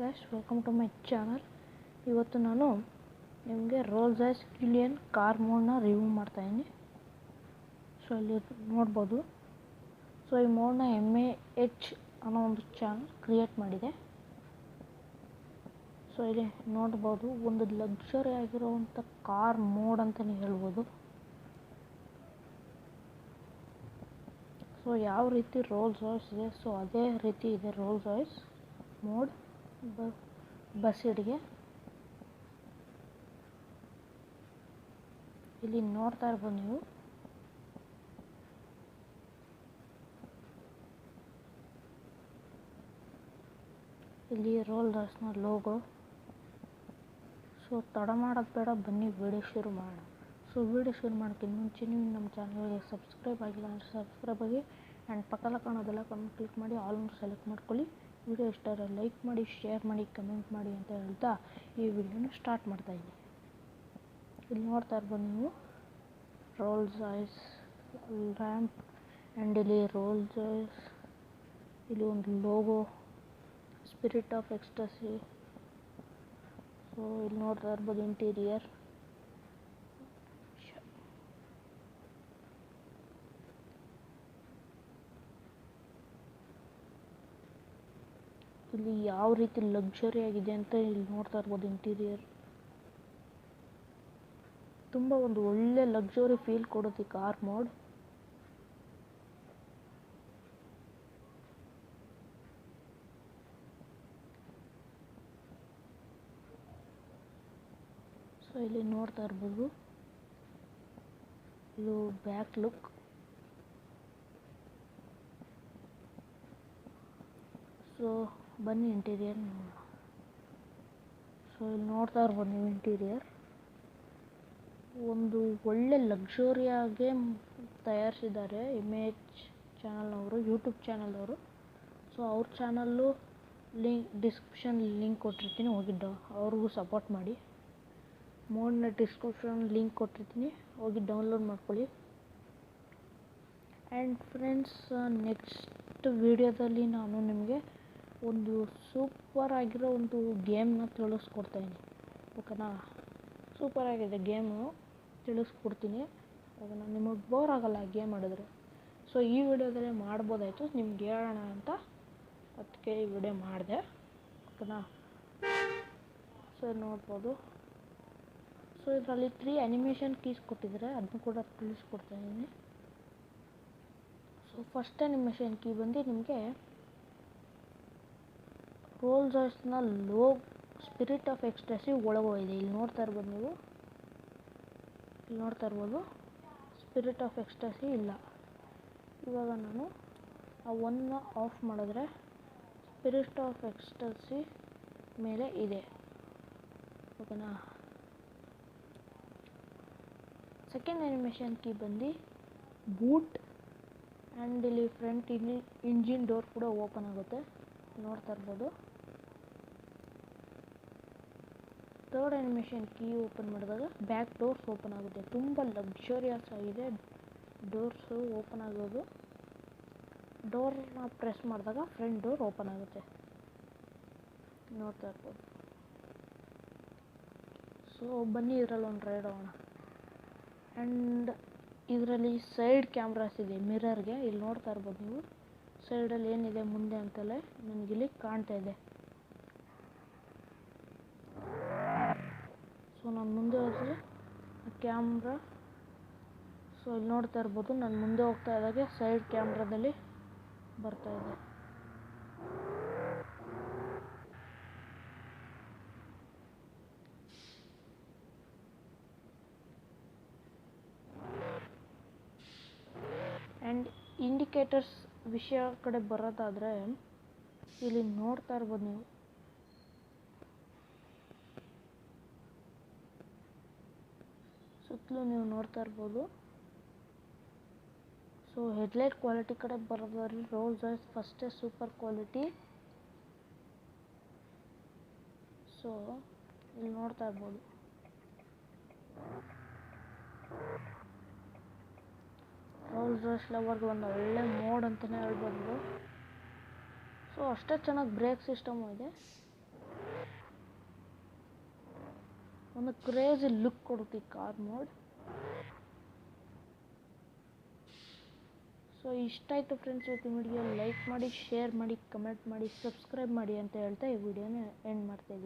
Guys welcome to my channel. ಇವತ್ತು ನಾನು ನಿಮಗೆ ರೋಲ್ಸ್ ರಾಯ್ಸ್ ಕಿಲಿಯನ್ ಕಾರ್ ಮೋಡ್ನ ರಿವ್ಯೂ ಮಾಡ್ತಾಯಿದ್ದೀನಿ. ಸೊ ಇಲ್ಲಿ ನೋಡ್ಬೋದು. ಸೊ ಈ ಮೋಡ್ನ MAH ಅನ್ನೋ ಒಂದು ಚಾನಲ್ ಕ್ರಿಯೇಟ್ ಮಾಡಿದೆ. ಸೊ ಇಲ್ಲಿ ನೋಡ್ಬೋದು, ಒಂದು ಲಕ್ಸುರಿ ಆಗಿರುವಂಥ ಕಾರ್ ಮೋಡ್ ಅಂತಲೇ ಹೇಳ್ಬೋದು. ಸೊ ಯಾವ ರೀತಿ ರೋಲ್ಸ್ ರಾಯ್ಸ್ ಇದೆ, ಸೊ ಅದೇ ರೀತಿ ಇದೆ ರೋಲ್ಸ್ ರಾಯ್ಸ್ ಮೋಡ್ ಬಸ್ಸಿಡ್ಗೆ. ಇಲ್ಲಿ ನೋಡ್ತಾ ಇರ್ಬೋದು ನೀವು. ಇಲ್ಲಿ ರೋಲ್ಸ್ ರಾಯ್ಸ್ನ ಲೋಗೋ. ಸೊ ತಡ ಮಾಡೋದು ಬೇಡ, ಬನ್ನಿ ವಿಡಿಯೋ ಶುರು ಮಾಡೋಣ. ಸೊ ವಿಡಿಯೋ ಶುರು ಮಾಡೋಕ್ಕಿಂತ ಮುಂಚೆ ನೀವು ನಮ್ಮ ಚಾನಲ್ಗೆ ಸಬ್ಸ್ಕ್ರೈಬ್ ಆಗಿಲ್ಲ ಅಂದರೆ ಸಬ್ಸ್ಕ್ರೈಬ್ ಆಗಿ ಆ್ಯಂಡ್ ಪಕ್ಕದ ಕಾಣೋದೆಲ್ಲ ಕ್ಲಿಕ್ ಮಾಡಿ ಆಲ್ ಸೆಲೆಕ್ಟ್ ಮಾಡ್ಕೊಳ್ಳಿ. ವಿಡಿಯೋ ಇಷ್ಟ ಆದರೆ ಲೈಕ್ ಮಾಡಿ, ಶೇರ್ ಮಾಡಿ, ಕಮೆಂಟ್ ಮಾಡಿ ಅಂತ ಹೇಳ್ತಾ ಈ ವಿಡಿಯೋನ ಸ್ಟಾರ್ಟ್ ಮಾಡ್ತಾಯಿದ್ದೀನಿ. ಇಲ್ಲಿ ನೋಡ್ತಾ ಇರ್ಬೋದು ನೀವು ರೋಲ್ಸ್ ರಾಯ್ಸ್ ರ್ಯಾಂಪ್ ಆ್ಯಂಡ್ ಇಲ್ಲಿ ರೋಲ್ಸ್ ರಾಯ್ಸ್, ಇಲ್ಲಿ ಒಂದು logo spirit of ecstasy. So ಇಲ್ಲಿ ನೋಡ್ತಾ ಇರ್ಬೋದು ಇಂಟೀರಿಯರ್. ಇಲ್ಲಿ ಯಾವ ರೀತಿ ಲಕ್ಸುರಿ ಆಗಿದೆ ಅಂತ ಇಲ್ಲಿ ನೋಡ್ತಾ ಇರ್ಬೋದು. ಇಂಟೀರಿಯರ್ ತುಂಬ ಒಂದು ಒಳ್ಳೆ ಲಕ್ಸುರಿ ಫೀಲ್ ಕೊಡುತ್ತೆ ಈ ಕಾರ್ ಮೋಡ್. ಸೊ ಇಲ್ಲಿ ನೋಡ್ತಾ ಇರ್ಬೋದು, ಇದು ಬ್ಯಾಕ್ ಲುಕ್. ಸೊ ಬನ್ನಿ ಇಂಟೀರಿಯರ್ ನೋಡೋಣ. ಸೊ ಇಲ್ಲಿ ನೋಡ್ತಾ ಇರ್ಬೋದು ನೀವು ಇಂಟೀರಿಯರ್ ಒಂದು ಒಳ್ಳೆ ಲಕ್ಸುರಿಯಾಗೆ ತಯಾರಿಸಿದ್ದಾರೆ MAH ಚಾನಲ್ನವರು, ಯೂಟ್ಯೂಬ್ ಚಾನಲ್ನವರು. ಸೊ ಅವ್ರ ಚಾನಲ್ಲು ಡಿಸ್ಕ್ರಿಪ್ಷನ್ ಲಿಂಕ್ ಕೊಟ್ಟಿರ್ತೀನಿ, ಹೋಗಿ ಅವ್ರಿಗೂ ಸಪೋರ್ಟ್ ಮಾಡಿ. ಮೋಡ್ನ ಡಿಸ್ಕ್ರಿಪ್ಷನ್ ಲಿಂಕ್ ಕೊಟ್ಟಿರ್ತೀನಿ, ಹೋಗಿ ಡೌನ್ಲೋಡ್ ಮಾಡ್ಕೊಳ್ಳಿ. ಆ್ಯಂಡ್ ಫ್ರೆಂಡ್ಸ್, ನೆಕ್ಸ್ಟ್ ವಿಡಿಯೋದಲ್ಲಿ ನಾನು ನಿಮಗೆ ಒಂದು ಸೂಪರ್ ಆಗಿರೋ ಒಂದು ಗೇಮ್ನ ತಿಳಿಸ್ಕೊಡ್ತಾಯಿದ್ದೀನಿ. ಓಕೆನಾ? ಸೂಪರ್ ಆಗಿದೆ ಗೇಮು, ತಿಳಿಸ್ಕೊಡ್ತೀನಿ. ಓಕೆನಾ? ನಿಮಗೆ ಬೋರ್ ಆಗೋಲ್ಲ ಗೇಮ್ ಆಡಿದ್ರೆ. ಸೊ ಈ ವಿಡಿಯೋದಲ್ಲೇ ಮಾಡ್ಬೋದಾಯಿತು, ನಿಮ್ಗೆ ಹೇಳೋಣ ಅಂತ ಅದಕ್ಕೆ ಈ ವಿಡಿಯೋ ಮಾಡಿದೆ. ಓಕೆನಾ? ಸೊ ನೋಡ್ಬೋದು. ಸೊ ಇದರಲ್ಲಿ 3 ಅನಿಮೇಷನ್ ಕೀಸ್ ಕೊಟ್ಟಿದ್ದಾರೆ, ಅದನ್ನು ಕೂಡ ತಿಳಿಸ್ಕೊಡ್ತಾಯಿದ್ದೀನಿ. ಸೊ ಫಸ್ಟ್ ಅನಿಮೇಷನ್ ಕೀ ಬಂದು ನಿಮಗೆ ರೋಲ್ಸ್ ರಾಯ್ಸ್ನ ಸ್ಪಿರಿಟ್ ಆಫ್ ಎಕ್ಸ್ಟಸಿ ಒಳಗೋಗಿದೆ. ಇಲ್ಲಿ ನೋಡ್ತಾ ಇರ್ಬೋದು ನೀವು, ಇಲ್ಲಿ ನೋಡ್ತಾ ಇರ್ಬೋದು ಸ್ಪಿರಿಟ್ ಆಫ್ ಎಕ್ಸ್ಟಸಿ ಇಲ್ಲ. ಇವಾಗ ನಾನು ಆ ಒನ್ನ ಆಫ್ ಮಾಡಿದ್ರೆ ಸ್ಪಿರಿಟ್ ಆಫ್ ಎಕ್ಸ್ಟಸಿ ಮೇಲೆ ಇದೆ. ಓಕೆನಾ? ಸೆಕೆಂಡ್ ಅನಿಮೇಷನ್ ಕೀ ಬಂದು ಬೂಟ್ ಆ್ಯಂಡ್ ಇಲ್ಲಿ ಫ್ರಂಟ್ ಇಂಜಿನ್ ಡೋರ್ ಕೂಡ ಓಪನ್ ಆಗುತ್ತೆ, ನೋಡ್ತಾ ಇರ್ಬೋದು. ಥರ್ಡ್ ಅನಿಮೇಷನ್ ಕೀ ಓಪನ್ ಮಾಡಿದಾಗ ಬ್ಯಾಕ್ ಡೋರ್ಸ್ ಓಪನ್ ಆಗುತ್ತೆ. ತುಂಬ ಲಕ್ಸುರಿಯಸ್ ಆಗಿದೆ ಡೋರ್ಸು ಓಪನ್ ಆಗೋದು. ಡೋರ್ನ ಪ್ರೆಸ್ ಮಾಡಿದಾಗ ಫ್ರಂಟ್ ಡೋರ್ ಓಪನ್ ಆಗುತ್ತೆ, ನೋಡ್ತಾ ಇರ್ಬೋದು. ಸೊ ಬನ್ನಿ ಇದರಲ್ಲಿ ಒಂದು ರೈಡ್ ಹೋಗೋಣ. ಆ್ಯಂಡ್ ಇದರಲ್ಲಿ ಸೈಡ್ ಕ್ಯಾಮ್ರಾಸ್ ಇದೆ ಮಿರರ್ಗೆ. ಇಲ್ಲಿ ನೋಡ್ತಾ ಇರ್ಬೋದು ನೀವು, ಸೈಡಲ್ಲಿ ಏನಿದೆ ಮುಂದೆ ಅಂತಲೇ ನನಗಿಲ್ಲಿ ಕಾಣ್ತಾ ಇದೆ. ಸೊ ನಾನು ಮುಂದೆ ಹೋದರೆ ಕ್ಯಾಮ್ರಾ, ಸೊ ಇಲ್ಲಿ ನೋಡ್ತಾ ಇರ್ಬೋದು ನಾನು ಮುಂದೆ ಹೋಗ್ತಾ ಇದ್ದಾಗೆ ಸೈಡ್ ಕ್ಯಾಮ್ರಾದಲ್ಲಿ ಬರ್ತಾ ಇದೆ. ಆ್ಯಂಡ್ ಇಂಡಿಕೇಟರ್ಸ್ ವಿಷಯ ಕಡೆ ಬರೋದಾದರೆ ಇಲ್ಲಿ ನೋಡ್ತಾ ಇರ್ಬೋದು ನೀವು, ಸುತ್ತಲೂ ನೀವು ನೋಡ್ತಾ ಇರ್ಬೋದು. ಸೊ ಹೆಡ್ಲೈಟ್ ಕ್ವಾಲಿಟಿ ಕಡೆ ಬರೋದಾದ್ರೆ ರೋಲ್ಸ್ ರಾಯ್ಸ್ ಫಸ್ಟೇ ಸೂಪರ್ ಕ್ವಾಲಿಟಿ. ಸೊ ಇಲ್ಲಿ ನೋಡ್ತಾ ಇರ್ಬೋದು, ರೋಲ್ಸ್ ರಾಯ್ಸ್ ಲವರ್ಗೆ ಒಂದು ಒಳ್ಳೆ ಮೋಡ್ ಅಂತಲೇ ಹೇಳ್ಬೋದು. ಸೊ ಅಷ್ಟೇ ಚೆನ್ನಾಗಿ ಬ್ರೇಕ್ ಸಿಸ್ಟಮು ಇದೆ. ಒಂದು ಕ್ರೇಜಿ ಲುಕ್ ಕೊಡುತ್ತೆ ಈ ಕಾರ್ ಮೋಡ್. ಸೊ ಇಷ್ಟ ಆಯಿತು ಫ್ರೆಂಡ್ಸ್ ಇವತ್ತಿನ ವಿಡಿಯೋ. ಲೈಕ್ ಮಾಡಿ, ಶೇರ್ ಮಾಡಿ, ಕಮೆಂಟ್ ಮಾಡಿ, ಸಬ್ಸ್ಕ್ರೈಬ್ ಮಾಡಿ ಅಂತ ಹೇಳ್ತಾ ಈ ವಿಡಿಯೋನ ಎಂಡ್ ಮಾಡ್ತಾಯಿದ್ದೀನಿ.